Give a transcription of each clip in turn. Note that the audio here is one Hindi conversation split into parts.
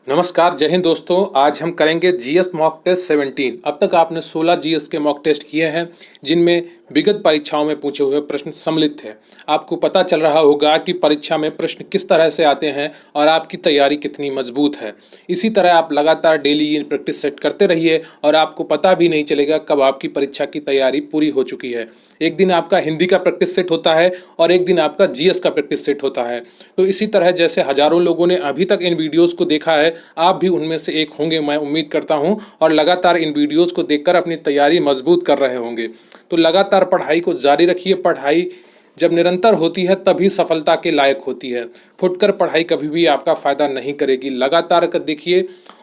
नमस्कार, जय हिंद दोस्तों। आज हम करेंगे जीएस मॉक टेस्ट 17। अब तक आपने 16 जीएस के मॉक टेस्ट किए हैं, जिनमें विगत परीक्षाओं में पूछे हुए प्रश्न सम्मिलित थे। आपको पता चल रहा होगा कि परीक्षा में प्रश्न किस तरह से आते हैं और आपकी तैयारी कितनी मजबूत है। इसी तरह आप लगातार डेली ये प्रैक्टिस सेट करते रहिए और आपको पता भी नहीं चलेगा कब आपकी परीक्षा की तैयारी पूरी हो चुकी है। एक दिन आपका हिंदी का प्रैक्टिस सेट होता है और एक दिन आपका जीएस का प्रैक्टिस सेट होता है। तो इसी तरह जैसे हजारों लोगों ने अभी तक इन वीडियोस को देखा है, आप भी उनमें से एक होंगे, मैं उम्मीद करता हूं, और लगातार इन वीडियोस को देखकर अपनी तैयारी मजबूत कर रहे होंगे। तो लगातार पढ़ाई को जारी रखिए। पढ़ाई जब निरंतर होती है तभी सफलता के लायक होती है। फुटकर पढ़ाई कभी भी आपका फायदा नहीं करेगी। लगातार कर देखिए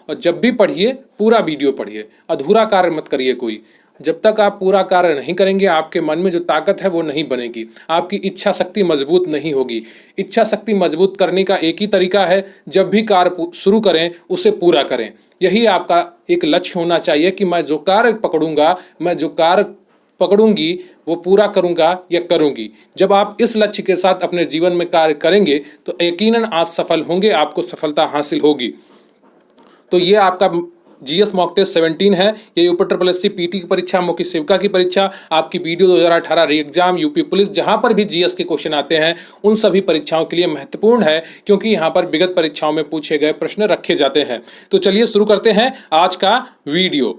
और जब भी पढ़िए पूरा वीडियो पढ़िए, अधूरा कार्य मत करिए कोई। जब तक आप पूरा कार्य नहीं करेंगे, आपके मन में जो ताकत है वो नहीं बनेगी, आपकी इच्छा शक्ति मजबूत नहीं होगी। इच्छा शक्ति मजबूत करने का एक ही तरीका है, जब भी कार्य शुरू करें उसे पूरा करें। यही आपका एक लक्ष्य होना चाहिए कि मैं जो कार्य पकड़ूंगा, मैं जो कार्य पकड़ूंगी वो पूरा करूंगा या करूंगी। जब आप इस लक्ष्य के साथ अपने जीवन में कार्य करेंगे तो यकीनन आप सफल होंगे, आपको सफलता हासिल होगी। तो ये आपका जीएस मॉक टेस्ट 17 है। ये यूपी ट्रिपल एससी पीटी की परीक्षा, मुख्य सेविका की परीक्षा, आपकी वीडियो 2018 री एग्जाम, यूपी पुलिस, जहां पर भी जीएस के क्वेश्चन आते हैं उन सभी परीक्षाओं के लिए महत्वपूर्ण है, क्योंकि यहां पर विगत परीक्षाओं में पूछे गए प्रश्न रखे जाते हैं। तो चलिए शुरू करते हैं आज का वीडियो।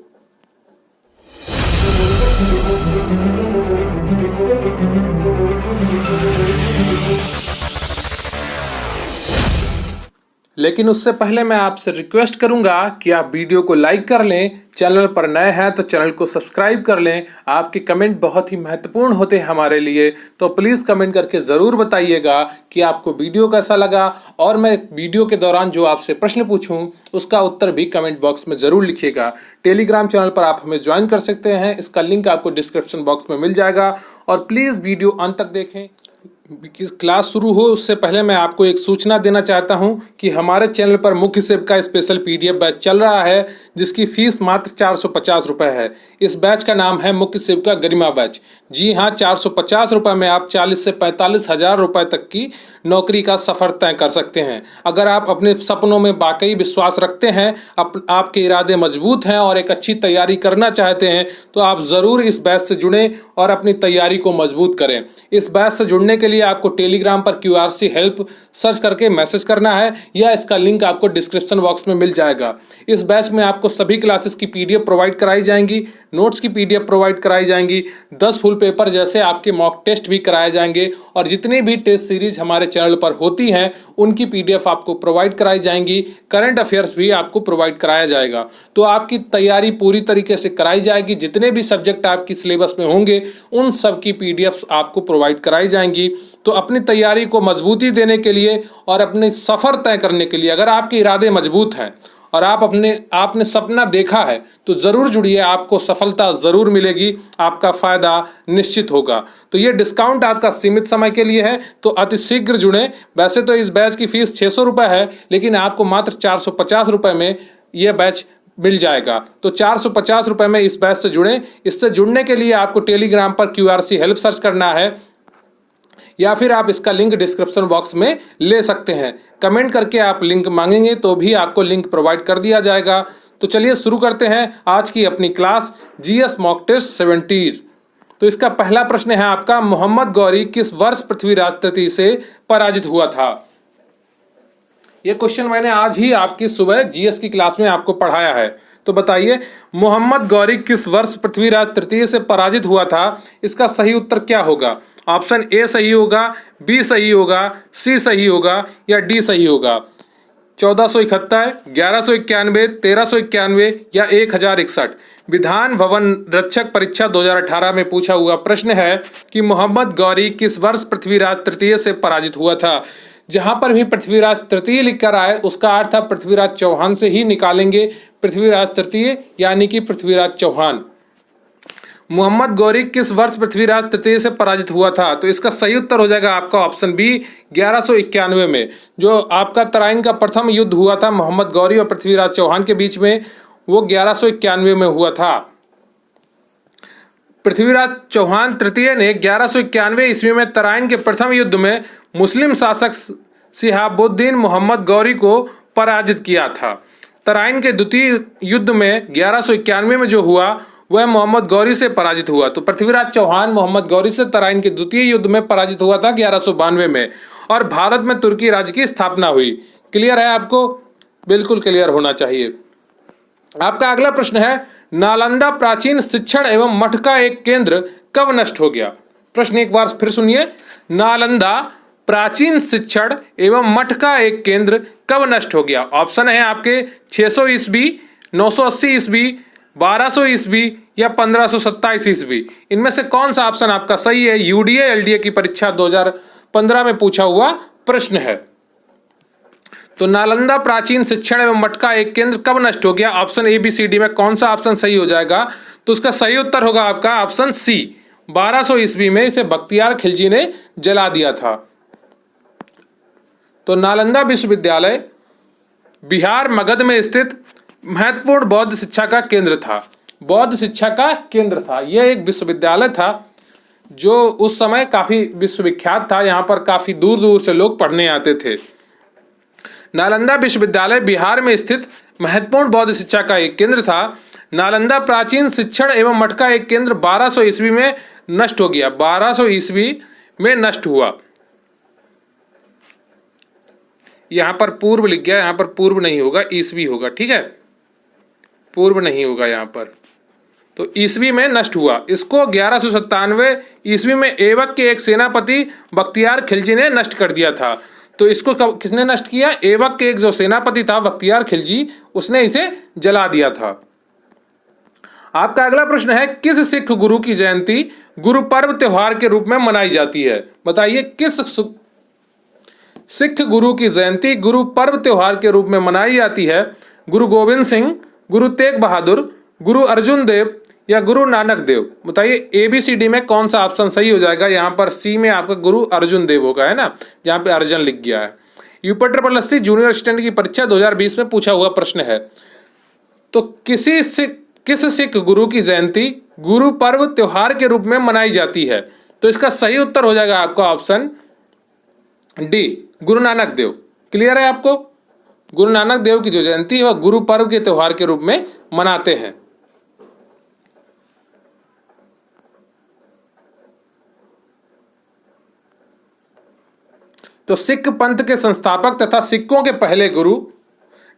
लेकिन उससे पहले मैं आपसे रिक्वेस्ट करूंगा कि आप वीडियो को लाइक कर लें, चैनल पर नए हैं तो चैनल को सब्सक्राइब कर लें। आपके कमेंट बहुत ही महत्वपूर्ण होते हैं हमारे लिए, तो प्लीज़ कमेंट करके ज़रूर बताइएगा कि आपको वीडियो कैसा लगा, और मैं वीडियो के दौरान जो आपसे प्रश्न पूछूं उसका उत्तर भी कमेंट बॉक्स में ज़रूर लिखिएगा। टेलीग्राम चैनल पर आप हमें ज्वाइन कर सकते हैं, इसका लिंक आपको डिस्क्रिप्शन बॉक्स में मिल जाएगा। और प्लीज़ वीडियो अंत तक देखें। क्लास शुरू हो उससे पहले मैं आपको एक सूचना देना चाहता हूं कि हमारे चैनल पर मुख्य सेविका स्पेशल पीडीएफ बैच चल रहा है, जिसकी फीस मात्र 450 रुपये है। इस बैच का नाम है मुख्य सेविका गरिमा बैच। जी हाँ, 450 रुपये में आप 40 से 45 हज़ार रुपये तक की नौकरी का सफ़र तय कर सकते हैं। अगर आप अपने सपनों में वाकई विश्वास रखते हैं, आपके इरादे मजबूत हैं और एक अच्छी तैयारी करना चाहते हैं, तो आप ज़रूर इस बैच से जुड़ें और अपनी तैयारी को मजबूत करें। इस बैच से जुड़ने के लिए आपको टेलीग्राम पर QRC हेल्प सर्च करके मैसेज करना है, या इसका लिंक आपको डिस्क्रिप्शन बॉक्स में मिल जाएगा। इस बैच में आपको सभी क्लासेस की PDF प्रोवाइड कराई जाएंगी, नोट्स की PDF प्रोवाइड कराई जाएंगी, 10 फुल पेपर जैसे आपके मॉक टेस्ट भी कराए जाएंगे, और जितनी भी टेस्ट सीरीज हमारे चैनल पर होती हैं उनकी PDF आपको प्रोवाइड कराई जाएंगी। करंट अफेयर्स भी आपको प्रोवाइड कराया जाएगा। तो आपकी तैयारी पूरी तरीके से कराई जाएगी। जितने भी सब्जेक्ट आपकी सिलेबस में होंगे उन सब की PDF आपको प्रोवाइड कराई जाएंगी। तो अपनी तैयारी को मजबूती देने के लिए और अपने सफ़र तय करने के लिए, अगर आपके इरादे मजबूत हैं और आपने सपना देखा है, तो ज़रूर जुड़िए, आपको सफलता ज़रूर मिलेगी, आपका फ़ायदा निश्चित होगा। तो ये डिस्काउंट आपका सीमित समय के लिए है, तो अति शीघ्र जुड़ें। वैसे तो इस बैच की फ़ीस 600 रुपये है, लेकिन आपको मात्र 450 रुपये में यह बैच मिल जाएगा। तो 450 रुपये में इस बैच से जुड़ें। इससे जुड़ने के लिए आपको टेलीग्राम पर QRC हेल्प सर्च करना है, या फिर आप इसका लिंक डिस्क्रिप्शन बॉक्स में ले सकते हैं। कमेंट करके आप लिंक मांगेंगे तो भी आपको लिंक प्रोवाइड कर दिया जाएगा। तो चलिए शुरू करते हैं आज की अपनी क्लास जीएस मॉक टेस्ट 17। तो इसका पहला प्रश्न है आपका, मोहम्मद गौरी किस वर्ष पृथ्वीराज तृतीय से पराजित हुआ था? ये क्वेश्चन मैंने आज ही आपकी सुबह जीएस की क्लास में आपको पढ़ाया है। तो बताइए, मोहम्मद गौरी किस वर्ष पृथ्वीराज तृतीय से पराजित हुआ था? इसका सही उत्तर क्या होगा? ऑप्शन ए सही होगा, बी सही होगा, सी सही होगा, या डी सही होगा? 1471, 1191, 1391 या 1061? विधान भवन रक्षक परीक्षा 2018 में पूछा हुआ प्रश्न है कि मोहम्मद गौरी किस वर्ष पृथ्वीराज तृतीय से पराजित हुआ था। जहां पर भी पृथ्वीराज तृतीय लिखकर आए उसका अर्थ आप पृथ्वीराज चौहान से ही निकालेंगे। पृथ्वीराज तृतीय यानी कि पृथ्वीराज चौहान। मोहम्मद गौरी किस वर्ष पृथ्वीराज तृतीय से पराजित हुआ था? तो इसका सही उत्तर हो जाएगा आपका ऑप्शन बी, 1191 में। जो आपका तराइन का प्रथम युद्ध हुआ था मोहम्मद गौरी और पृथ्वीराज चौहान के बीच में, वो 1191 में हुआ था। पृथ्वीराज चौहान तृतीय ने 1191 ईस्वी में तराइन के प्रथम युद्ध में मुस्लिम शासक सिहाबुद्दीन मोहम्मद गौरी को पराजित किया था। तराइन के द्वितीय युद्ध में 1191 में जो हुआ वह मोहम्मद गौरी से पराजित हुआ। तो पृथ्वीराज चौहान मोहम्मद गौरी से तराइन के द्वितीय युद्ध में पराजित हुआ था 1192 में, और भारत में तुर्की राज्य की स्थापना हुई। क्लियर है आपको? बिल्कुल क्लियर होना चाहिए। आपका अगला प्रश्न है, नालंदा प्राचीन शिक्षण एवं मठ का एक केंद्र कब नष्ट हो गया? प्रश्न एक बार फिर सुनिए, नालंदा प्राचीन शिक्षण एवं मठ का एक केंद्र कब नष्ट हो गया? ऑप्शन है आपके 600 ईस्वी, 980 ईस्वी, 1200 ईस्वी या 1527 ईस्वी। इनमें से कौन सा ऑप्शन आपका सही है? यूडीए एलडीए की परीक्षा 2015 में पूछा हुआ प्रश्न है। तो नालंदा प्राचीन शिक्षण एवं मठ का एक केंद्र कब नष्ट हो गया? Option A B C D में कौन सा ऑप्शन सही हो जाएगा? तो उसका सही उत्तर होगा आपका ऑप्शन सी, 1200 ईस्वी में इसे बख्तियार खिलजी ने जला दिया था। तो नालंदा विश्वविद्यालय बिहार मगध में स्थित महत्वपूर्ण बौद्ध शिक्षा का केंद्र था। बौद्ध शिक्षा का केंद्र था। यह एक विश्वविद्यालय था जो उस समय काफी विश्वविख्यात था। यहाँ पर काफी दूर दूर से लोग पढ़ने आते थे। नालंदा विश्वविद्यालय बिहार में स्थित महत्वपूर्ण बौद्ध शिक्षा का एक केंद्र था। नालंदा प्राचीन शिक्षण एवं मठ का एक केंद्र 1200 ईस्वी में नष्ट हो गया। 1200 ईस्वी में नष्ट हुआ। यहां पर पूर्व लिख गया, यहां पर पूर्व नहीं होगा, ईस्वी होगा। ठीक है, पूर्व नहीं होगा यहां पर। तो ईस्वी में नष्ट हुआ। इसको 1197 ईस्वी में ऐबक के एक सेनापति बख्तियार खिलजी ने नष्ट कर दिया था। तो इसको किसने नष्ट किया? ऐबक के एक जो सेनापति था बख्तियार खिलजी, उसने इसे जला दिया था। आपका अगला प्रश्न है, किस सिख गुरु की जयंती गुरु पर्व त्योहार के रूप में मनाई जाती है? बताइए, किस सिख गुरु की जयंती गुरु पर्व त्योहार के रूप में मनाई जाती है? गुरु गोविंद सिंह, गुरु तेग बहादुर, गुरु अर्जुन देव या गुरु नानक देव? बताइए ABCD में कौन सा ऑप्शन सही हो जाएगा? यहाँ पर सी में आपका गुरु अर्जुन देव होगा, है ना, जहाँ पे अर्जुन लिख गया है। UPSC जूनियर असिस्टेंट की परीक्षा 2020 में पूछा हुआ प्रश्न है। तो किस सिख गुरु की जयंती गुरु पर्व त्योहार के रूप में मनाई जाती है? तो इसका सही उत्तर हो जाएगा आपका option D, Guru Nanak Dev. Clear है आपको? गुरु नानक देव की जो जयंती है वह गुरु पर्व के त्योहार के रूप में मनाते हैं। तो सिख पंथ के संस्थापक तथा सिखों के पहले गुरु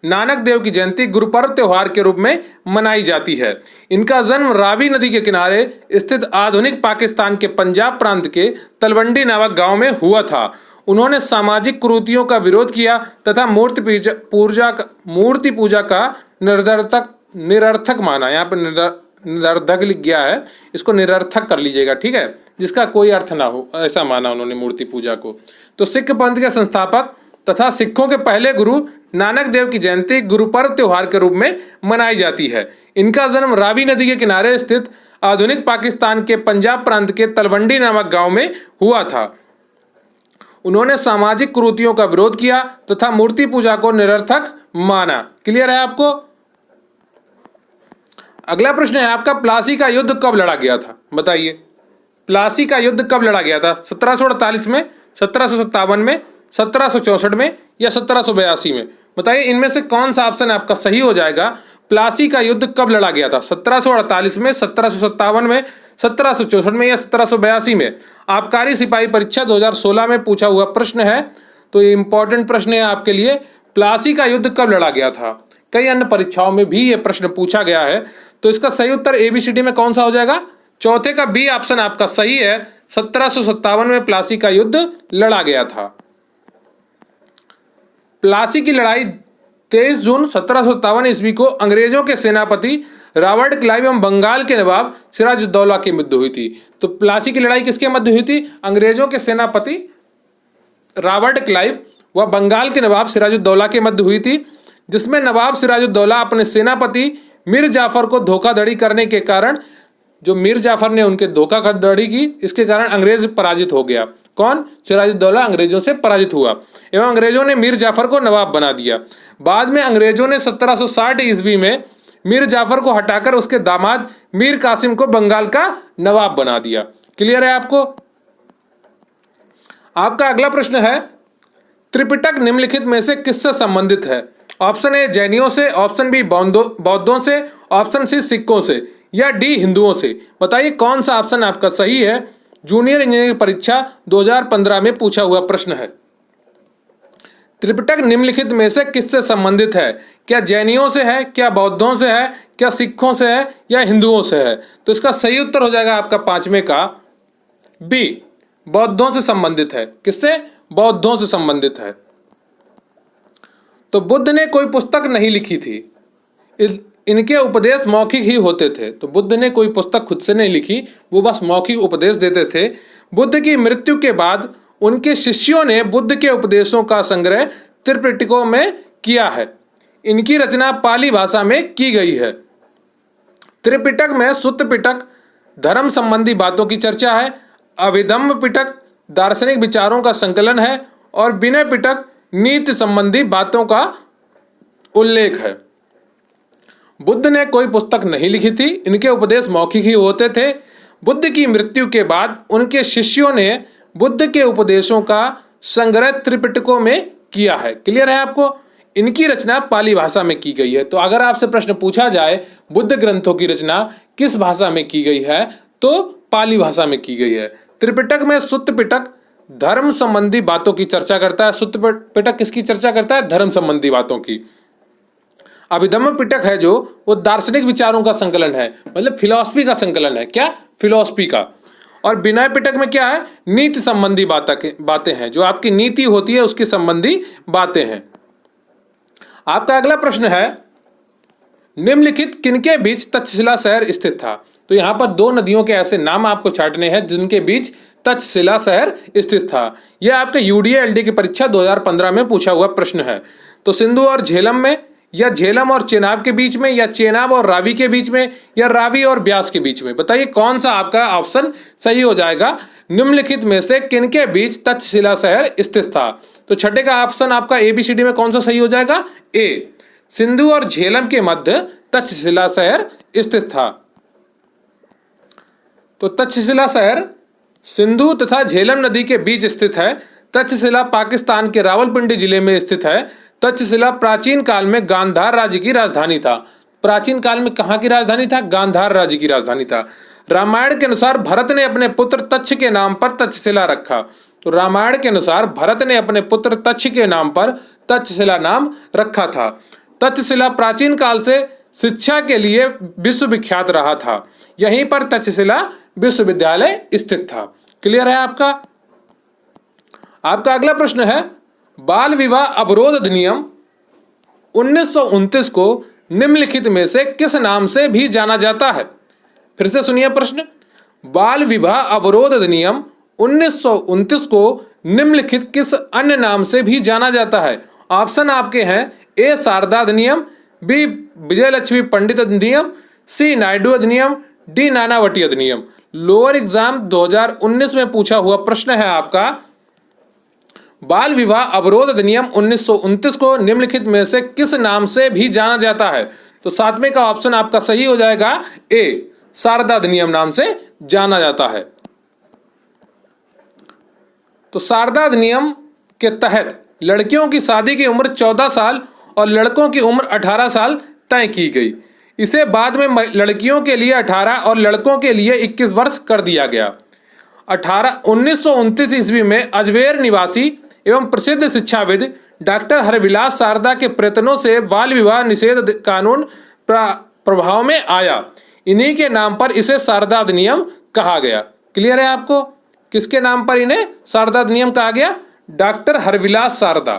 नानक देव की जयंती गुरु पर्व त्योहार के रूप में मनाई जाती है। इनका जन्म रावी नदी के किनारे स्थित आधुनिक पाकिस्तान के पंजाब प्रांत के तलवंडी नामक गांव में हुआ था। उन्होंने सामाजिक कुरीतियों का विरोध किया तथा मूर्ति पूजा का निरर्थक माना। यहाँ पर निरर्थक लिख गया है, इसको निरर्थक कर लीजिएगा, ठीक है, जिसका कोई अर्थ ना हो, ऐसा माना उन्होंने मूर्ति पूजा को। तो सिख पंथ के संस्थापक तथा सिखों के पहले गुरु नानक देव की जयंती गुरु पर्व त्योहार के रूप में मनाई जाती है। इनका जन्म रावी नदी के किनारे स्थित आधुनिक पाकिस्तान के पंजाब प्रांत के तलवंडी नामक गांव में हुआ था। उन्होंने सामाजिक कुरीतियों का विरोध किया तथा मूर्ति पूजा को निरर्थक माना। क्लियर है आपको? अगला प्रश्न है आपका, प्लासी का युद्ध कब लड़ा गया था? बताइए, प्लासी का युद्ध कब लड़ा गया था? 1748 में, 1757 में, 1764 में या 1782 में? बताइए इनमें से कौन सा ऑप्शन आपका सही हो जाएगा? प्लासी का युद्ध कब लड़ा गया था? 1748 में, 1757 में, 1764 में या 1782 में? आबकारी सिपाही परीक्षा 2016 में पूछा हुआ प्रश्न है। तो ये इंपॉर्टेंट प्रश्न है आपके लिए। प्लासी का युद्ध कब लड़ा गया था? कई अन्य परीक्षाओं में भी ये प्रश्न पूछा गया है। तो इसका सही उत्तर ABCD में कौन सा हो जाएगा? चौथे का बी ऑप्शन आपका सही है। 1757 में प्लासी का युद्ध लड़ा गया था। प्लासी की लड़ाई 23 जून 1757 ईस्वी को अंग्रेजों के सेनापति रॉबर्ट क्लाइव एवं बंगाल के नवाब सिराजुद्दौला के मध्य हुई थी। तो प्लासी की लड़ाई किसके मध्य हुई थी? अंग्रेजों के सेनापति रॉबर्ट क्लाइव व बंगाल के नवाब सिराजुद्दौला के मध्य हुई थी, जिसमें नवाब सिराजुद्दौला अपने सेनापति मीर जाफर को धोखाधड़ी करने के कारण, जो मीर जाफर ने उनके धोखाधड़ी की, इसके कारण अंग्रेज पराजित हो गया। कौन? सिराजुद्दौला अंग्रेजों से पराजित हुआ एवं अंग्रेजों ने मीर जाफर को नवाब बना दिया। बाद में अंग्रेजों ने 1760 ईस्वी में मीर जाफर को हटाकर उसके दामाद मीर कासिम को बंगाल का नवाब बना दिया। क्लियर है आपको? आपका अगला प्रश्न है, त्रिपिटक निम्नलिखित में से किससे संबंधित है? ऑप्शन ए जैनियों से, ऑप्शन बी बौद्धों से, ऑप्शन सी सिखों से, या डी हिंदुओं से। बताइए कौन सा ऑप्शन आपका सही है। जूनियर इंजीनियरिंग परीक्षा 2015 में पूछा हुआ प्रश्न है। त्रिपिटक निम्नलिखित में से किससे संबंधित है? क्या जैनियों से है, क्या बौद्धों से है, क्या सिखों से है, या हिंदुओं से है? तो इसका सही उत्तर हो जाएगा आपका पांचवें का बी, बौद्धों से संबंधित है। किससे? बौद्धों से संबंधित है। तो बुद्ध ने कोई पुस्तक नहीं लिखी थी, इनके उपदेश मौखिक ही होते थे। तो बुद्ध ने कोई पुस्तक खुद से नहीं लिखी, वो बस मौखिक उपदेश देते थे। बुद्ध की मृत्यु के बाद उनके शिष्यों ने बुद्ध के उपदेशों का संग्रह त्रिपिटकों में किया है। इनकी रचना पाली भाषा में की गई है। त्रिपिटक में सुत्त पिटक धर्म संबंधी बातों की चर्चा है, अभिधम्म पिटक दार्शनिक विचारों का संकलन है, और विनय पिटक नीति संबंधी बातों का उल्लेख है। बुद्ध ने कोई पुस्तक नहीं लिखी थी, इनके उपदेश मौखिक ही होते थे। बुद्ध की मृत्यु के बाद उनके शिष्यों ने बुद्ध के उपदेशों का संग्रह त्रिपिटकों में किया है। क्लियर है आपको? इनकी रचना पाली भाषा में की गई है। तो अगर आपसे प्रश्न पूछा जाए बुद्ध ग्रंथों की रचना किस भाषा में की गई है, तो पाली भाषा में की गई है। त्रिपिटक में सुत्त पिटक धर्म संबंधी बातों की चर्चा करता है। सुत्त पिटक किसकी चर्चा करता है? धर्म संबंधी बातों की। अभिधम्म पिटक है जो, वो दार्शनिक विचारों का संकलन है, मतलब फिलॉसफी का संकलन है। क्या? फिलॉसफी का। और विनय पिटक में क्या है? नीति संबंधी बातें हैं, जो आपकी नीति होती है उसकी संबंधी बातें हैं। आपका अगला प्रश्न है, निम्नलिखित किनके बीच तक्षशिला शहर स्थित था? तो यहां पर दो नदियों के ऐसे नाम आपको छांटने हैं जिनके बीच तक्षशिला शहर स्थित था। यह आपके यूडीए एलडी की परीक्षा 2015 में पूछा हुआ प्रश्न है। तो सिंधु और झेलम में, या झेलम और चेनाब के बीच में, या चेनाब और रावी के बीच में, या रावी और ब्यास के बीच में। बताइए कौन सा आपका ऑप्शन सही हो जाएगा। निम्नलिखित में से किनके बीच तक्षशिला शहर स्थित था? तो छठे का ऑप्शन आपका एबीसीडी में कौन सा सही हो जाएगा? ए, सिंधु और झेलम के मध्य तक्षशिला शहर स्थित था। तो तक्षशिला शहर सिंधु तथा झेलम नदी के बीच स्थित है। तक्षशिला पाकिस्तान के रावलपिंडी जिले में स्थित है। तक्षशिला प्राचीन काल में गांधार राज्य की राजधानी था। प्राचीन काल में कहाँ की राजधानी था? गांधार राज्य की राजधानी था। रामायण के अनुसार भरत ने अपने पुत्र तक्ष के नाम पर तक्षशिला रखा। तो रामायण के अनुसार भरत ने अपने पुत्र तक्ष के नाम पर तक्षशिला नाम रखा था। तक्षशिला प्राचीन काल से शिक्षा के लिए विश्वविख्यात रहा था। यहीं पर तक्षशिला विश्वविद्यालय स्थित था। क्लियर है आपका? आपका अगला प्रश्न है, बाल विवाह अवरोध अधिनियम 1929 को निम्नलिखित में से किस नाम से भी जाना जाता है? फिर से सुनिए प्रश्न। बाल विवाह अवरोध अधिनियम 1929 को निम्नलिखित किस अन्य नाम से भी जाना जाता है? ऑप्शन आपके हैं, ए शारदा अधिनियम, बी विजय लक्ष्मी पंडित अधिनियम, सी नायडू अधिनियम, डी नानावटी अधिनियम। लोअर एग्जाम 2019 में पूछा हुआ प्रश्न है आपका, बाल विवाह अवरोध अधिनियम 1929 को निम्नलिखित में से किस नाम से भी जाना जाता है? तो सातवें का ऑप्शन आपका सही हो जाएगा, ए शारदा अधिनियम नाम से जाना जाता है। तो शारदा अधिनियम के तहत लड़कियों की शादी की उम्र 14 साल और लड़कों की उम्र 18 साल तय की गई। इसे बाद में लड़कियों के लिए 18 और लड़कों के लिए 21 वर्ष कर दिया गया। 1929 ईस्वी में अजमेर निवासी एवं प्रसिद्ध शिक्षाविद डॉक्टर हरविलास शारदा के प्रयत्नों से बाल विवाह निषेध कानून प्रभाव में आया। इन्हीं के नाम पर इसे शारदा अधिनियम कहा गया। क्लियर है आपको? किसके नाम पर इन्हें शारदा अधिनियम कहा गया? डॉक्टर हरविलास शारदा।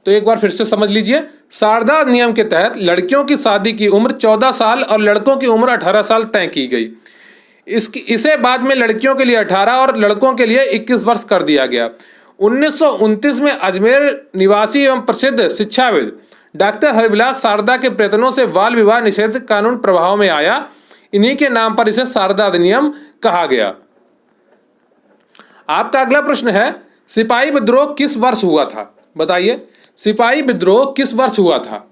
तो एक बार फिर से समझ लीजिए, शारदा अधिनियम के तहत लड़कियों की शादी की उम्र 14 साल और लड़कों की उम्र 18 साल तय की गई। इसे बाद में लड़कियों के लिए 18 और लड़कों के लिए 21 वर्ष कर दिया गया। 1929 में अजमेर निवासी एवं प्रसिद्ध शिक्षाविद डॉक्टर हरविलास शारदा के प्रयत्नों से बाल विवाह निषेध कानून प्रभाव में आया। इन्हीं के नाम पर इसे शारदा अधिनियम कहा गया। आपका अगला प्रश्न है, सिपाही विद्रोह किस वर्ष हुआ था? बताइए, सिपाही विद्रोह किस वर्ष हुआ था?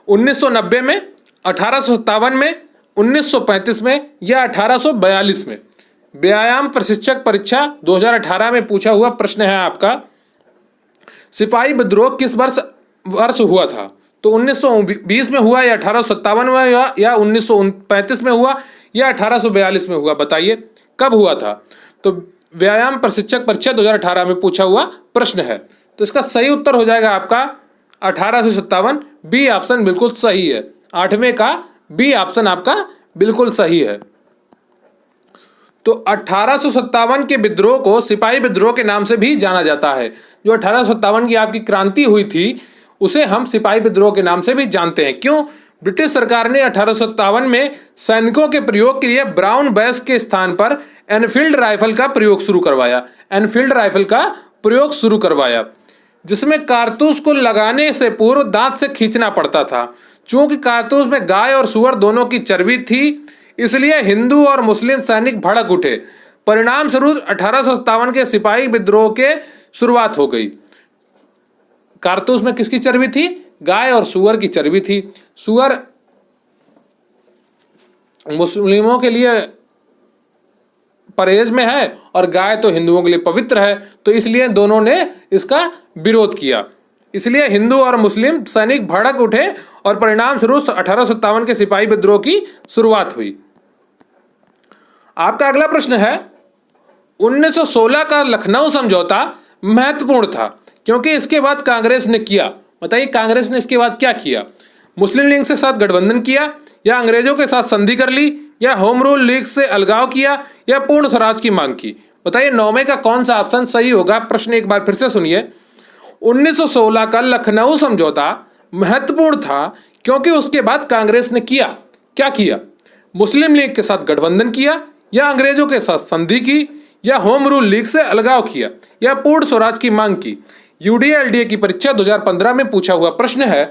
1990 में, 1857 में, 1935 में, या 1842 में? व्यायाम प्रशिक्षक परीक्षा 2018 में पूछा हुआ प्रश्न है आपका, सिपाही विद्रोह किस वर्ष हुआ था? तो 1920 में हुआ या 1857 में हुआ या 1935 में हुआ या 1842 में हुआ? बताइए कब हुआ था? तो व्यायाम प्रशिक्षक परीक्षा 2018 में पूछा हुआ प्रश्न है। तो इसका सही उत्तर हो जाएगा आपका 1857। बी ऑप्शन बिल्कुल सही है। 8वें का बी ऑप्शन आपका बिल्कुल सही है। तो 1857 के विद्रोह को सिपाही विद्रोह के नाम से भी जाना जाता है। जो 1857 की आपकी क्रांति हुई थी उसे हम सिपाही विद्रोह के नाम से भी जानते हैं। क्यों? ब्रिटिश सरकार ने 1857 में सैनिकों के प्रयोग के लिए ब्राउन बैस के स्थान पर एनफील्ड राइफल का प्रयोग शुरू करवाया। एनफील्ड राइफल का प्रयोग शुरू करवाया, जिसमें कारतूस को लगाने से पूर्व दांत से खींचना पड़ता था। चूंकि कारतूस में गाय और सुअर दोनों की चर्बी थी, इसलिए हिंदू और मुस्लिम सैनिक भड़क उठे। परिणाम स्वरूप 1857 के सिपाही विद्रोह के शुरुआत हो गई। कारतूस में किसकी चर्बी थी? गाय और सुअर की चर्बी थी। सुअर मुस्लिमों के लिए परहेज में है और गाय तो हिंदुओं के लिए पवित्र है, तो इसलिए दोनों ने इसका विरोध किया। इसलिए हिंदू और मुस्लिम सैनिक भड़क उठे और परिणाम स्वरूप 1857 के सिपाही विद्रोह की शुरुआत हुई। आपका अगला प्रश्न है, 1916 का लखनऊ समझौता महत्वपूर्ण था क्योंकि इसके बाद कांग्रेस ने किया। बताइए कांग्रेस ने इसके बाद क्या किया? मुस्लिम लीग के साथ गठबंधन किया, या अंग्रेजों के साथ संधि कर ली, या होम रूल लीग से अलगाव किया, या पूर्ण स्वराज की मांग की? बताइए 9वें का कौन सा ऑप्शन सही होगा? प्रश्न एक बार फिर से सुनिए। 1916 का लखनऊ समझौता महत्वपूर्ण था क्योंकि उसके बाद कांग्रेस ने किया, क्या किया? मुस्लिम लीग के साथ गठबंधन किया, या अंग्रेजों के साथ संधि की, या होम रूल लीग से अलगाव किया, या पूर्ण स्वराज की मांग की? यूडीए एलडीए की परीक्षा 2015 में पूछा हुआ प्रश्न है।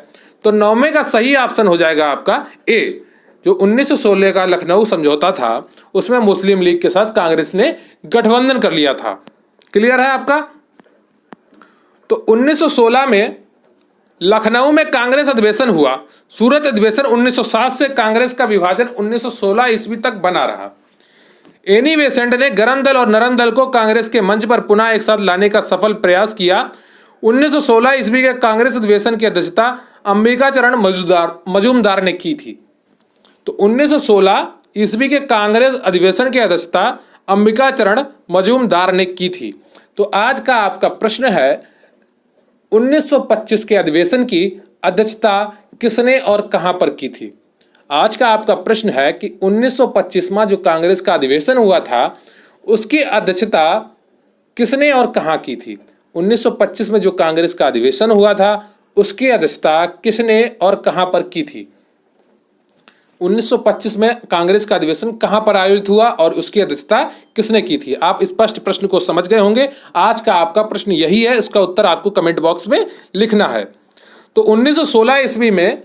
तो 9वें का सही ऑप्शन हो जाएगा आपका ए। जो 1916 का लखनऊ समझौता था उसमें मुस्लिम लीग के साथ कांग्रेस ने गठबंधन कर लिया था। क्लियर है आपका? तो 1916 में लखनऊ में कांग्रेस अधिवेशन हुआ। सूरत अधिवेशन 1907 से कांग्रेस का विभाजन 1916 ईस्वी तक बना रहा। एनी बेसेंट ने गरम दल और नरम दल को कांग्रेस के मंच पर पुनः एक साथ लाने का सफल प्रयास किया। 1916 ईस्वी के कांग्रेस अधिवेशन की अध्यक्षता अंबिकाचरण मजूमदार ने की थी। तो 1916 ईस्वी के कांग्रेस अधिवेशन की अध्यक्षता अंबिकाचरण मजूमदार ने की थी। तो आज का आपका प्रश्न है, 1925 के अधिवेशन की अध्यक्षता किसने और कहां पर की थी? आज का आपका प्रश्न है कि 1925वां जो कांग्रेस का अधिवेशन हुआ था उसकी अध्यक्षता किसने और कहां की थी? 1925 में जो कांग्रेस का अधिवेशन हुआ था उसकी अध्यक्षता किसने और कहां पर की थी? 1925 में कांग्रेस का अधिवेशन कहां पर आयोजित हुआ और उसकी अध्यक्षता किसने की थी? आप स्पष्ट प्रश्न को समझ गए होंगे। आज का आपका प्रश्न यही है, इसका उत्तर आपको कमेंट बॉक्स में लिखना है। तो 1916 ईस्वी में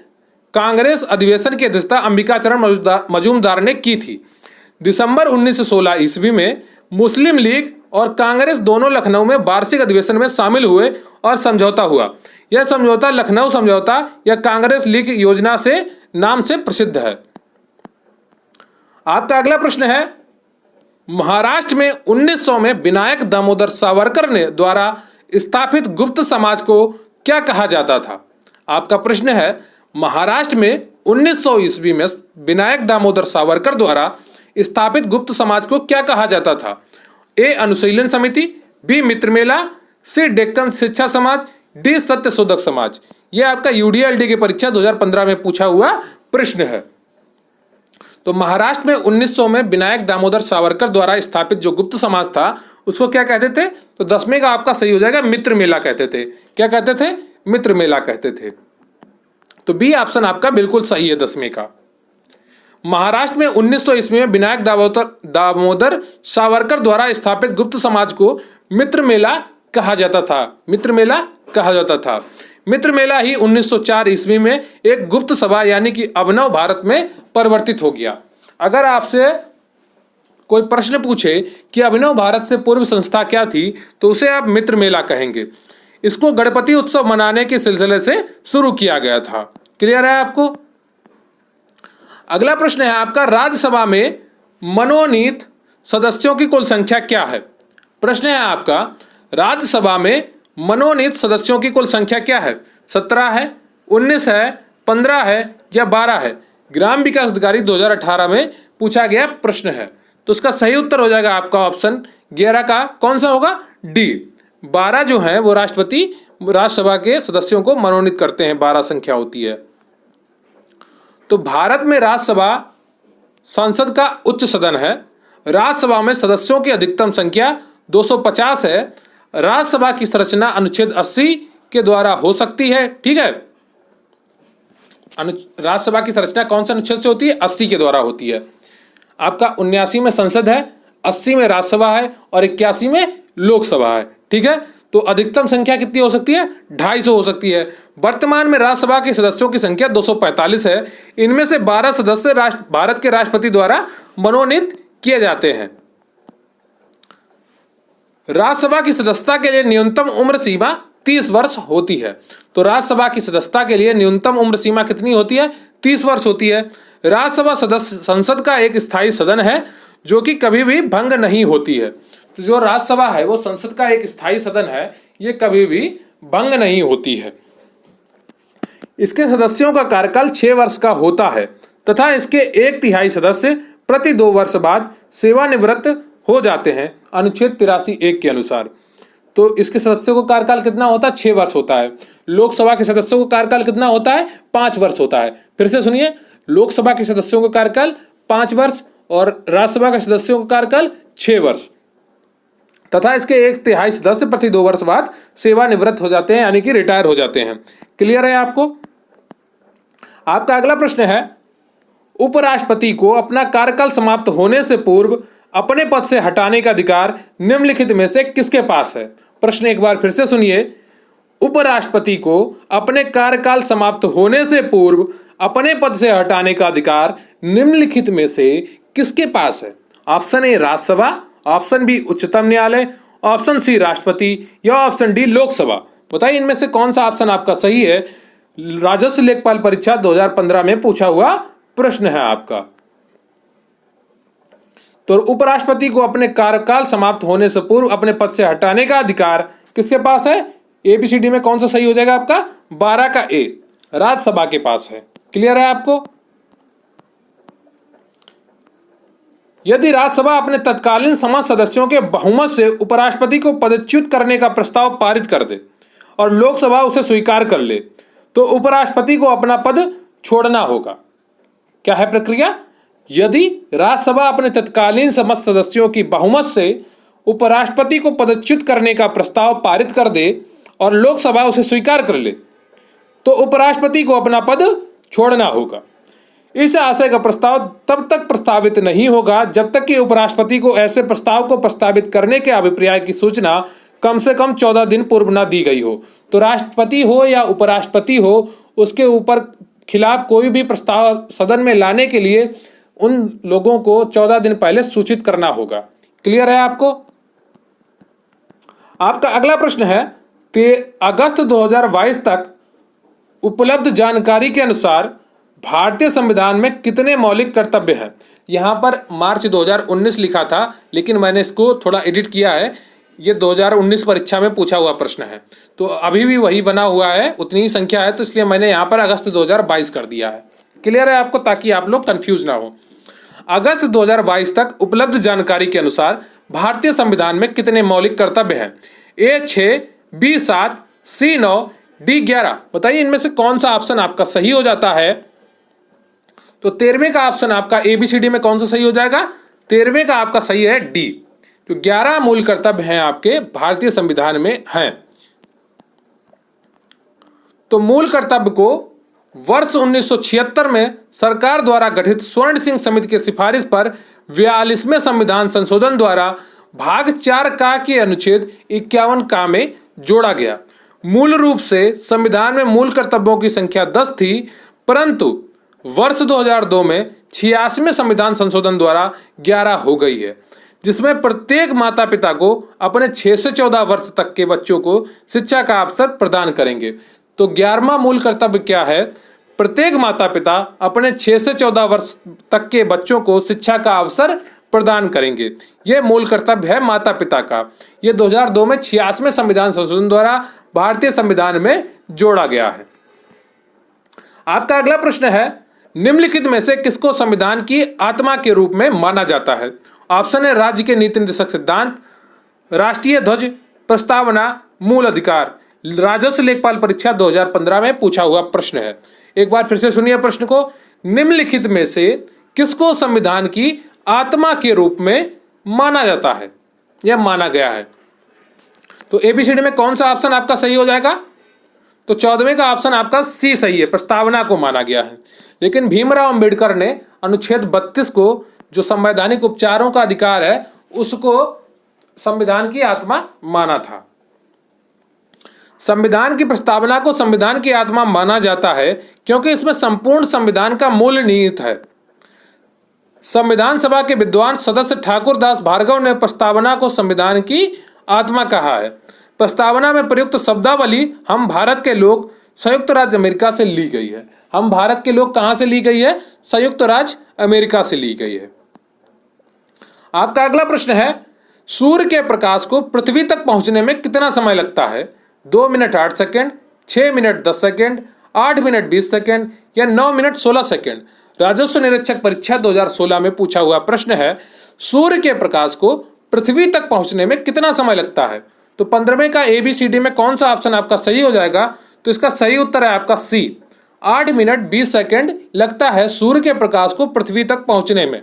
कांग्रेस अधिवेशन की अध्यक्षता अंबिकाचरण मजूमदार ने की थी। दिसंबर 1916 ईस्वी में मुस्लिम लीग और कांग्रेस दोनों लखनऊ में वार्षिक अधिवेशन में शामिल हुए और समझौता हुआ। यह समझौता लखनऊ समझौता या कांग्रेस लीग योजना से नाम से प्रसिद्ध है। आपका अगला प्रश्न है, महाराष्ट्र में 1900 में विनायक दामोदर सावरकर ने द्वारा स्थापित गुप्त समाज को क्या कहा जाता था? आपका प्रश्न है, महाराष्ट्र में 1900 ईस्वी में विनायक दामोदर सावरकर द्वारा स्थापित गुप्त समाज को क्या कहा जाता था? ए अनुशीलन समिति, बी मित्र मेला, सी डेक्कन शिक्षा समाज, डी सत्यशोधक समाज। यह आपका यूडीएलडी की परीक्षा 2015 में पूछा हुआ प्रश्न है। तो महाराष्ट्र में 1900 में विनायक दामोदर सावरकर द्वारा स्थापित जो गुप्त समाज था उसको क्या कहते थे? तो 10वें का आपका सही हो जाएगा मित्र मेला कहते थे। क्या कहते थे? मित्र मेला कहते थे। तो बी ऑप्शन आपका बिल्कुल सही है 10वें का। महाराष्ट्र में 1900 ईस्वी में विनायक दामोदर सावरकर द्वारा स्थापित गुप्त समाज को मित्र मेला कहा जाता था। मित्र मेला कहा जाता था। मित्र मेला ही 1904 ईस्वी में एक गुप्त सभा यानी कि अभिनव भारत में परिवर्तित हो गया। अगर आपसे कोई प्रश्न पूछे कि अभिनव भारत से पूर्व संस्था क्या थी तो उसे आप मित्र मेला कहेंगे। इसको गणपति उत्सव मनाने के सिलसिले से शुरू किया गया था। क्लियर है आपको? अगला प्रश्न है आपका, राज्यसभा में मनोनीत सदस्यों की कुल संख्या क्या है? प्रश्न है आपका, राज्यसभा में मनोनीत सदस्यों की कुल संख्या क्या है? 17 है, 19 है, 15 है या 12 है? ग्राम विकास अधिकारी 2018 में पूछा गया प्रश्न है। तो उसका सही उत्तर हो जाएगा आपका ऑप्शन 11 का कौन सा होगा? डी। 12 जो है वो राष्ट्रपति राज्यसभा के सदस्यों को मनोनीत करते हैं, 12 संख्या होती है। तो भारत में राज्यसभा संसद का उच्च सदन है। राज्यसभा में सदस्यों की अधिकतम संख्या 250 है। राज्यसभा की संरचना अनुच्छेद 80 के द्वारा हो सकती है। ठीक है, राज्यसभा की संरचना कौन सा अनुच्छेद से होती है? 80 के द्वारा होती है। आपका 79 में संसद है, 80 में राज्यसभा है और 81 में लोकसभा है। ठीक है, तो अधिकतम संख्या कितनी हो सकती है? 250 हो सकती है। वर्तमान में राज्यसभा के सदस्यों की संख्या 245 है। इनमें से 12 सदस्य भारत के राष्ट्रपति द्वारा मनोनीत किए जाते हैं। राज्यसभा की सदस्यता के लिए न्यूनतम उम्र सीमा 30 वर्ष होती है। तो राज्यसभा की सदस्यता के लिए न्यूनतम उम्र सीमा कितनी होती है? 30 वर्ष होती है। राज्यसभा सदस्य संसद का एक स्थायी सदन है जो कि कभी भी भंग नहीं होती है। तो जो राज्यसभा है वो संसद का एक स्थायी सदन है, ये कभी भी भंग नहीं होती है। इसके सदस्यों का कार्यकाल 6 वर्ष का होता है तथा इसके 1/3 सदस्य प्रति 2 वर्ष बाद सेवानिवृत्त हो जाते हैं, अनुच्छेद 83(1) के अनुसार। तो इसके सदस्यों का कार्यकाल कितना होता है? 6 वर्ष होता है। लोकसभा के सदस्यों का कार्यकाल कितना होता है? 5 वर्ष होता है। फिर से सुनिए, लोकसभा के सदस्यों का कार्यकाल 5 वर्ष और राज्यसभा के सदस्यों का कार्यकाल 6 वर्ष तथा इसके 1/3 सदस्य प्रति 2 वर्ष बाद सेवानिवृत्त हो जाते हैं, यानी कि रिटायर हो जाते हैं। क्लियर है आपको? आपका अगला प्रश्न है, उपराष्ट्रपति को अपना कार्यकाल समाप्त होने से पूर्व अपने पद से हटाने का अधिकार निम्नलिखित में से किसके पास है? प्रश्न एक बार फिर से सुनिए, उपराष्ट्रपति को अपने कार्यकाल समाप्त होने से पूर्व अपने पद से हटाने का अधिकार निम्नलिखित में से किसके पास है? Option A Rajya Sabha, option B उच्चतम न्यायालय, ऑप्शन सी राष्ट्रपति या ऑप्शन डी लोकसभा। बताइए इनमें से कौन सा ऑप्शन आपका सही है? राजस्व लेखपाल परीक्षा 2015 में पूछा हुआ प्रश्न है आपका। तो उपराष्ट्रपति को अपने कार्यकाल समाप्त होने से पूर्व अपने पद से हटाने का अधिकार किसके पास है? एबीसीडी में कौन सा सही हो जाएगा आपका? 12 का ए, राज्यसभा के पास है। क्लियर है आपको? यदि राज्यसभा अपने तत्कालीन समस्त सदस्यों के बहुमत से उपराष्ट्रपति को पदच्युत करने का प्रस्ताव पारित कर दे और लोकसभा उसे स्वीकार कर ले तो उपराष्ट्रपति को अपना पद छोड़ना होगा। क्या है प्रक्रिया? यदि राज्यसभा अपने तत्कालीन समस्त सदस्यों की बहुमत से उपराष्ट्रपति को पदच्युत करने का प्रस्ताव पारित कर दे और लोकसभा उसे स्वीकार कर ले तो उपराष्ट्रपति को अपना पद छोड़ना होगा। इस आशय का प्रस्ताव तब तक प्रस्तावित नहीं होगा जब तक कि उपराष्ट्रपति को ऐसे प्रस्ताव को प्रस्तावित करने के अभिप्राय की सूचना कम से कम 14 दिन पूर्व न दी गई हो। तो राष्ट्रपति हो या उपराष्ट्रपति हो, उसके ऊपर खिलाफ कोई भी प्रस्ताव सदन में लाने के लिए उन लोगों को 14 दिन पहले सूचित करना होगा। क्लियर है आपको? आपका अगला प्रश्न है, अगस्त 2022 तक उपलब्ध जानकारी के अनुसार भारतीय संविधान में कितने मौलिक कर्तव्य हैं? यहां पर मार्च 2019 लिखा था, लेकिन मैंने इसको थोड़ा एडिट किया है। ये 2019 परीक्षा में पूछा हुआ प्रश्न है, तो अभी भी वही बना हुआ है, उतनी ही संख्या है, तो इसलिए मैंने यहां पर अगस्त 2022 कर दिया है। क्लियर है आपको? ताकि आप लोग कंफ्यूज ना हो। अगस्त 2022 तक उपलब्ध जानकारी के अनुसार भारतीय संविधान में कितने मौलिक कर्तव्य हैं? ए 6, बी 7, सी 9, डी 11। बताइए इनमें से कौन सा ऑप्शन आपका सही हो जाता है? तो 13वें का ऑप्शन आपका एबीसीडी में कौन सा सही हो जाएगा? 13वें का आपका सही है डी। तो 11 मूल कर्तव्य हैं आपके भारतीय संविधान में हैं। तो मूल कर्तव्य को वर्ष 1976 में सरकार द्वारा गठित स्वर्ण सिंह समिति की सिफारिश पर 42वें संविधान संशोधन द्वारा भाग 4 का के अनुच्छेद 51 का में जोड़ा गया। मूल रूप से संविधान में मूल कर्तव्यों की संख्या 10 थी, परंतु वर्ष 2002 में 86वें संविधान संशोधन द्वारा 11 हो गई है, जिसमें प्रत्येक माता पिता को अपने 6 से 14 वर्ष तक के बच्चों को शिक्षा का अवसर प्रदान करेंगे। तो 11वां मूल कर्तव्य क्या है? प्रत्येक माता पिता अपने 6 से 14 वर्ष तक के बच्चों को शिक्षा का अवसर प्रदान करेंगे। यह मूल कर्तव्य है माता पिता का। यह 2002 में 86वें संविधान संशोधन द्वारा भारतीय संविधान में जोड़ा गया है। आपका अगला प्रश्न है, निम्नलिखित में से किसको संविधान की आत्मा के रूप में माना जाता है? ऑप्शन है राज्य के नीति निर्देशक सिद्धांत, राष्ट्रीय ध्वज, प्रस्तावना, मूल अधिकार। राजस्व लेखपाल परीक्षा 2015 में पूछा हुआ प्रश्न है। एक बार फिर से सुनिए प्रश्न को, निम्नलिखित में से किसको संविधान की आत्मा के रूप में माना जाता है या माना गया है? तो एबीसीडी में कौन सा ऑप्शन आपका सही हो जाएगा? तो 14वें का ऑप्शन आपका सी सही है, प्रस्तावना को माना गया है। लेकिन भीमराव अंबेडकर ने अनुच्छेद 32 को, जो संवैधानिक उपचारों का अधिकार है, उसको संविधान की आत्मा माना था। संविधान की प्रस्तावना को संविधान की आत्मा माना जाता है क्योंकि इसमें संपूर्ण संविधान का मूल निहित है। संविधान सभा के विद्वान सदस्य ठाकुर दास भार्गव ने प्रस्तावना को संविधान की आत्मा कहा है। प्रस्तावना में प्रयुक्त शब्दावली हम भारत के लोग संयुक्त राज्य अमेरिका से ली गई है। हम भारत के लोग कहां से ली गई है? संयुक्त राज्य अमेरिका से ली गई है। आपका अगला प्रश्न है, सूर्य के प्रकाश को पृथ्वी तक पहुंचने में कितना समय लगता है? 2 minute 8 second, 6 minute 10 second, 8 minute 20 second या 9 मिनट 16 सेकेंड? राजस्व निरीक्षक परीक्षा 2016 में पूछा हुआ प्रश्न है, सूर्य के प्रकाश को पृथ्वी तक पहुंचने में कितना समय लगता है? तो 15वें का एबीसीडी में कौन सा ऑप्शन आपका सही हो जाएगा? तो इसका सही उत्तर है आपका सी, 8 मिनट 20 सेकेंड लगता है सूर्य के प्रकाश को पृथ्वी तक पहुंचने में।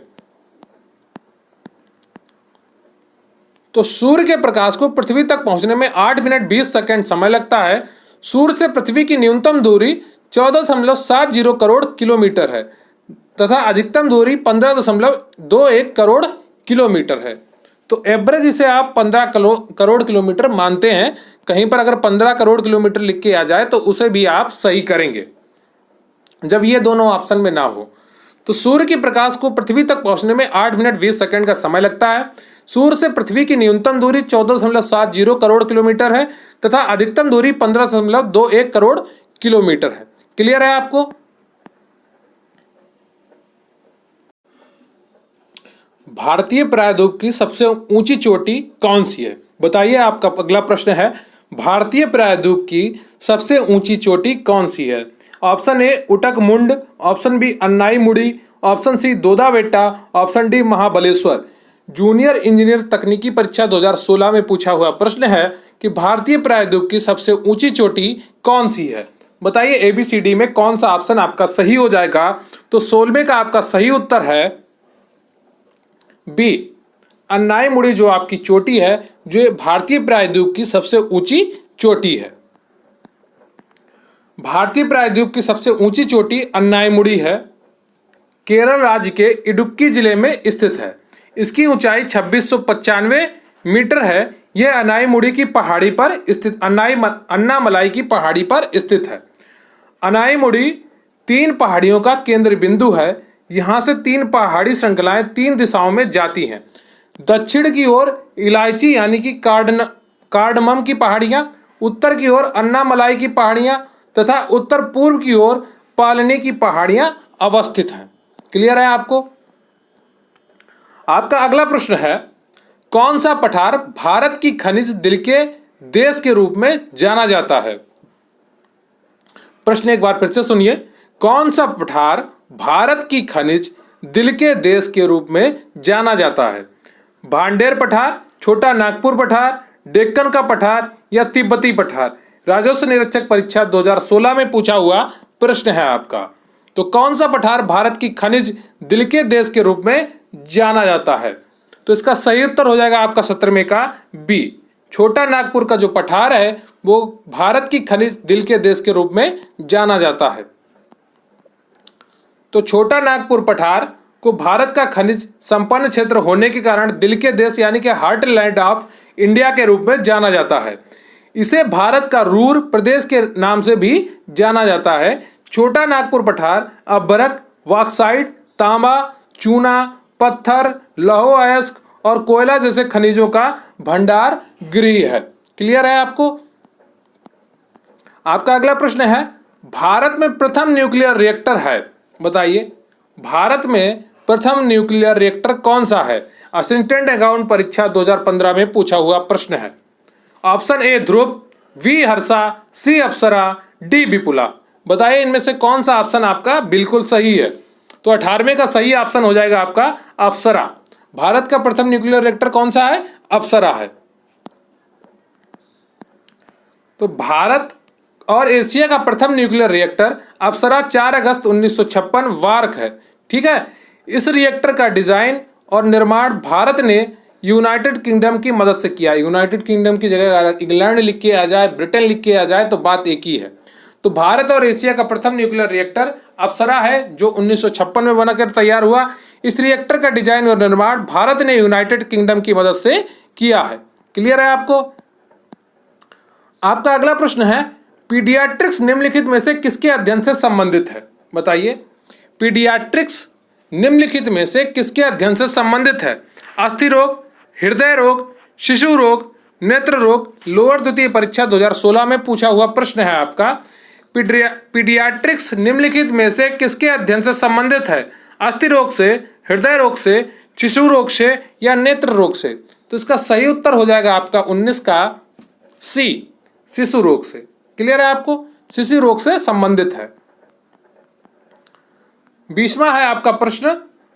तो सूर्य के प्रकाश को पृथ्वी तक पहुंचने में 8 मिनट 20 सेकेंड समय लगता है। सूर्य से पृथ्वी की न्यूनतम दूरी 14.70 करोड़ किलोमीटर है तथा अधिकतम दूरी 15.21 करोड़ किलोमीटर है। तो एवरेज इसे आप 15 करोड़ किलोमीटर मानते हैं। कहीं पर अगर 15 करोड़ किलोमीटर लिख के आ जाए तो उसे भी आप सही करेंगे जब ये दोनों ऑप्शन में ना हो। तो सूर्य के प्रकाश को पृथ्वी तक पहुंचने में 8 मिनट 20 सेकेंड का समय लगता है। सूर्य से पृथ्वी की न्यूनतम दूरी 14.70 करोड़ किलोमीटर है तथा अधिकतम दूरी 15.21 करोड़ किलोमीटर है। क्लियर है आपको? भारतीय प्रायद्वीप की सबसे ऊंची चोटी कौन सी है? बताइए। आपका अगला प्रश्न है, भारतीय प्रायद्वीप की सबसे ऊंची चोटी कौन सी है? Option A Ootacamund, option B Anamudi, option C Doddabetta, option D Mahabaleshwar. Junior engineer तकनीकी परीक्षा 2016 में पूछा हुआ प्रश्न है कि भारतीय प्रायद्वीप की सबसे ऊंची चोटी कौन सी है? बताइए एबीसीडी में कौन सा ऑप्शन आपका सही हो जाएगा? तो 16वें का आपका सही उत्तर है बी, अन्नाईमुड़ी जो आपकी चोटी है, जो भारतीय प्रायद्वीप की सबसे ऊंची चोटी है। भारतीय प्रायद्वीप की सबसे ऊंची चोटी अन्नाईमुड़ी है। केरल राज्य के इडुक्की जिले में स्थित है। इसकी ऊंचाई 2695 मीटर है। यह अन्नाईमुड़ी की पहाड़ी पर स्थित अन्नामलाई की पहाड़ी पर स्थित है। अन्नाईमुड़ी 3 पहाड़ियों का केंद्र बिंदु है। यहाँ से 3 पहाड़ी श्रृंखलाएं 3 दिशाओं में जाती हैं। दक्षिण की ओर इलायची यानी कि कार्डमम की पहाड़ियाँ, उत्तर की ओर अन्नामलाई की पहाड़ियाँ तथा उत्तर पूर्व की ओर पालनी की पहाड़ियाँ अवस्थित हैं। क्लियर है आपको? आपका अगला प्रश्न है, कौन सा पठार भारत की खनिज दिल के देश के रूप में जाना जाता है? प्रश्न एक बार फिर से सुनिए, कौन सा पठार भारत की खनिज दिल के देश के रूप में जाना जाता है? भांडेर पठार, छोटा नागपुर पठार, डेक्कन का पठार या तिब्बती पठार? राजस्व निरीक्षक परीक्षा 2016 में पूछा हुआ प्रश्न है आपका। तो कौन सा पठार भारत की खनिज दिल के देश के रूप में जाना जाता है? तो इसका सही उत्तर हो जाएगा आपका 17वें का बी, छोटा नागपुर का जो पठार है वो भारत की खनिज दिल के देश के रूप में जाना जाता है। तो छोटा नागपुर पठार को भारत का खनिज संपन्न क्षेत्र होने के कारण दिल के देश यानी कि हार्टलैंड ऑफ इंडिया के रूप में जाना जाता है। इसे भारत का रूर प्रदेश के नाम से भी जाना जाता है। छोटा नागपुर पठार अभ्रक, बॉक्साइट, तांबा, चूना, पत्थर, लौह अयस्क और कोयला जैसे खनिजों का भंडार गृह है। क्लियर है आपको? आपका अगला प्रश्न है, भारत में प्रथम न्यूक्लियर रिएक्टर है। बताइए, भारत में प्रथम न्यूक्लियर रिएक्टर कौन सा है? असिस्टेंट अकाउंट परीक्षा 2015 में पूछा हुआ प्रश्न है। Option A Dhruv, B Harsha, C Apsara, D Vipula. बताइए इनमें से कौन सा ऑप्शन आपका बिल्कुल सही है? तो 18वें का सही ऑप्शन हो जाएगा आपका अप्सरा। भारत का प्रथम न्यूक्लियर रिएक्टर कौन सा है? अप्सरा है। तो भारत और एशिया का प्रथम न्यूक्लियर रिएक्टर अप्सरा 4 अगस्त 1956 वार्क है। ठीक है, इस रिएक्टर का डिजाइन और निर्माण भारत ने यूनाइटेड किंगडम की मदद से किया। यूनाइटेड किंगडम की जगह अगर इंग्लैंड लिख के आ जाए, ब्रिटेन लिख के आ जाए तो बात एक ही है। तो भारत और एशिया का प्रथम न्यूक्लियर रिएक्टर अप्सरा है जो 1956 में बनाकर तैयार हुआ। इस रिएक्टर का डिजाइन और निर्माण भारत ने यूनाइटेड किंगडम की मदद से किया है। क्लियर है आपको? आपका अगला प्रश्न है, पीडियाट्रिक्स निम्नलिखित में से किसके अध्ययन से संबंधित है? बताइए, पीडियाट्रिक्स निम्नलिखित में से किसके अध्ययन से संबंधित है? अस्थि रोग, हृदय रोग, शिशु रोग, नेत्र रोग। लोअर द्वितीय परीक्षा 2016 में पूछा हुआ प्रश्न है आपका। पीडियाट्रिक्स निम्नलिखित में से किसके अध्ययन से संबंधित है? अस्थि रोग से, हृदय रोग से, शिशु रोग से या नेत्र रोग से? तो इसका सही उत्तर हो जाएगा आपका 19 का सी, शिशु रोग से। क्लियर है आपको? शिशु रोग से संबंधित है। 20वां है आपका प्रश्न,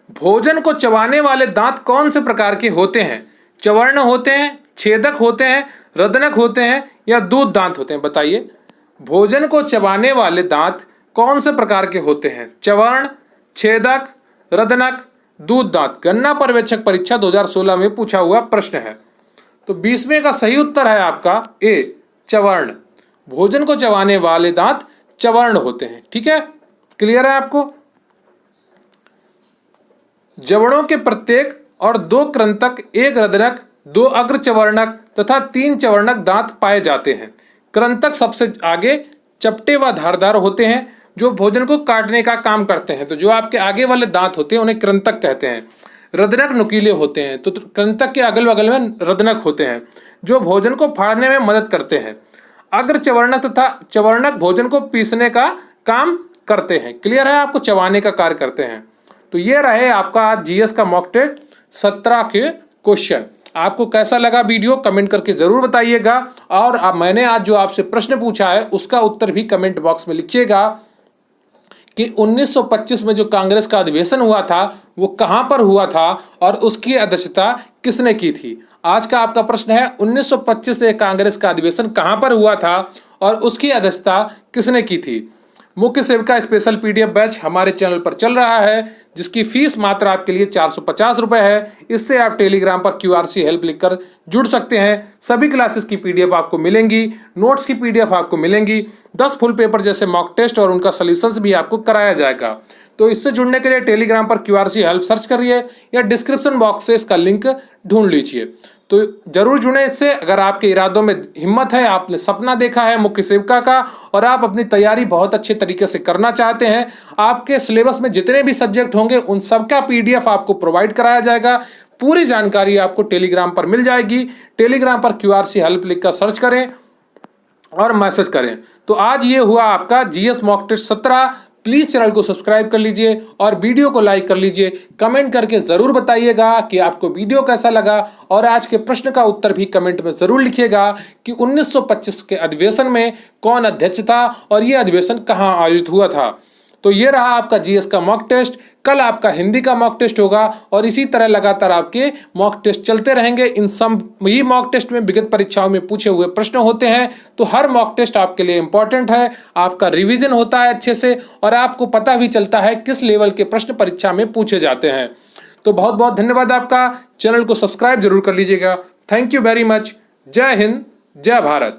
भोजन को चबाने वाले दांत कौन से प्रकार के होते हैं? चवर्ण होते हैं, छेदक होते हैं, रदनक होते हैं या दूध दांत होते हैं? बताइए, भोजन को चबाने वाले दांत कौन से प्रकार के होते हैं? चवर्ण, छेदक, रदनक, दूध दांत। गन्ना पर्यवेक्षक परीक्षा 2016 में पूछा हुआ प्रश्न है। तो 20वें का सही उत्तर है आपका ए, चवर्ण। भोजन को चबाने वाले दांत चवर्ण होते हैं। ठीक है, क्लियर है आपको? जबड़ों के प्रत्येक और 2 कृंतक, 1 रदनक, 2 अग्र चवर्णक तथा 3 चवर्णक दांत पाए जाते हैं। कृंतक सबसे आगे चपटे व धारदार होते हैं जो भोजन को काटने का काम करते हैं। तो जो आपके आगे वाले दांत होते हैं उन्हें कृंतक कहते हैं। रदनक नुकीले होते हैं, तो कृंतक के अगल बगल में रदनक होते हैं जो भोजन को फाड़ने में मदद करते हैं। अग्र चवर्णक तथा चवर्णक भोजन को पीसने का काम करते हैं। क्लियर है आपको? चबाने का कार्य करते हैं। तो ये रहे आपका आज जीएस का मॉक टेस्ट 17 के क्वेश्चन। आपको कैसा लगा वीडियो कमेंट करके जरूर बताइएगा। और मैंने आज जो आपसे प्रश्न पूछा है उसका उत्तर भी कमेंट बॉक्स में लिखिएगा कि 1925 में जो कांग्रेस का अधिवेशन हुआ था वो कहां पर हुआ था और उसकी अध्यक्षता किसने की थी। आज का आपका प्रश्न है 1925 से कांग्रेस का अधिवेशन कहां पर हुआ था और उसकी अध्यक्षता किसने की थी। मुख्य सेविका स्पेशल पीडीएफ बैच हमारे चैनल पर चल रहा है जिसकी फीस मात्र आपके लिए 450 रुपए है। इससे आप टेलीग्राम पर QRC हेल्प लिखकर जुड़ सकते हैं। सभी क्लासेस की पीडीएफ आपको मिलेंगी, नोट्स की पीडीएफ आपको मिलेंगी, 10 फुल पेपर जैसे मॉक टेस्ट और उनका सोल्यूशंस भी आपको कराया जाएगा। तो इससे जुड़ने के लिए टेलीग्राम पर QRC हेल्प सर्च करिए या डिस्क्रिप्शन बॉक्स से इसका लिंक ढूंढ लीजिए। तो जरूर जुड़े इससे। अगर आपके इरादों में हिम्मत है, आपने सपना देखा है मुख्य सेविका का और आप अपनी तैयारी बहुत अच्छे तरीके से करना चाहते हैं, आपके सिलेबस में जितने भी सब्जेक्ट होंगे उन सबका PDF आपको प्रोवाइड कराया जाएगा। पूरी जानकारी आपको टेलीग्राम पर मिल जाएगी। टेलीग्राम पर QRC हेल्प लिखकर सर्च करें और मैसेज करें। तो आज ये हुआ आपका GS mock test 17। Please channel को सब्सक्राइब कर लीजिए और वीडियो को लाइक कर लीजिए। कमेंट करके जरूर बताइएगा कि आपको वीडियो कैसा लगा और आज के प्रश्न का उत्तर भी कमेंट में जरूर लिखिएगा कि 1925 के अधिवेशन में कौन अध्यक्ष था और ये अधिवेशन कहाँ आयोजित हुआ था। तो ये रहा आपका GS का मॉक टेस्ट। कल आपका हिंदी का मॉक टेस्ट होगा और इसी तरह लगातार आपके मॉक टेस्ट चलते रहेंगे। इन सभी मॉक टेस्ट में विगत परीक्षाओं में पूछे हुए प्रश्न होते हैं। तो हर मॉक टेस्ट आपके लिए इंपॉर्टेंट है, आपका रिवीजन होता है अच्छे से और आपको पता भी चलता है किस लेवल के प्रश्न परीक्षा में पूछे जाते हैं। तो बहुत बहुत धन्यवाद आपका। चैनल को सब्सक्राइब जरूर कर लीजिएगा। Thank you very much. जय हिंद, जय भारत।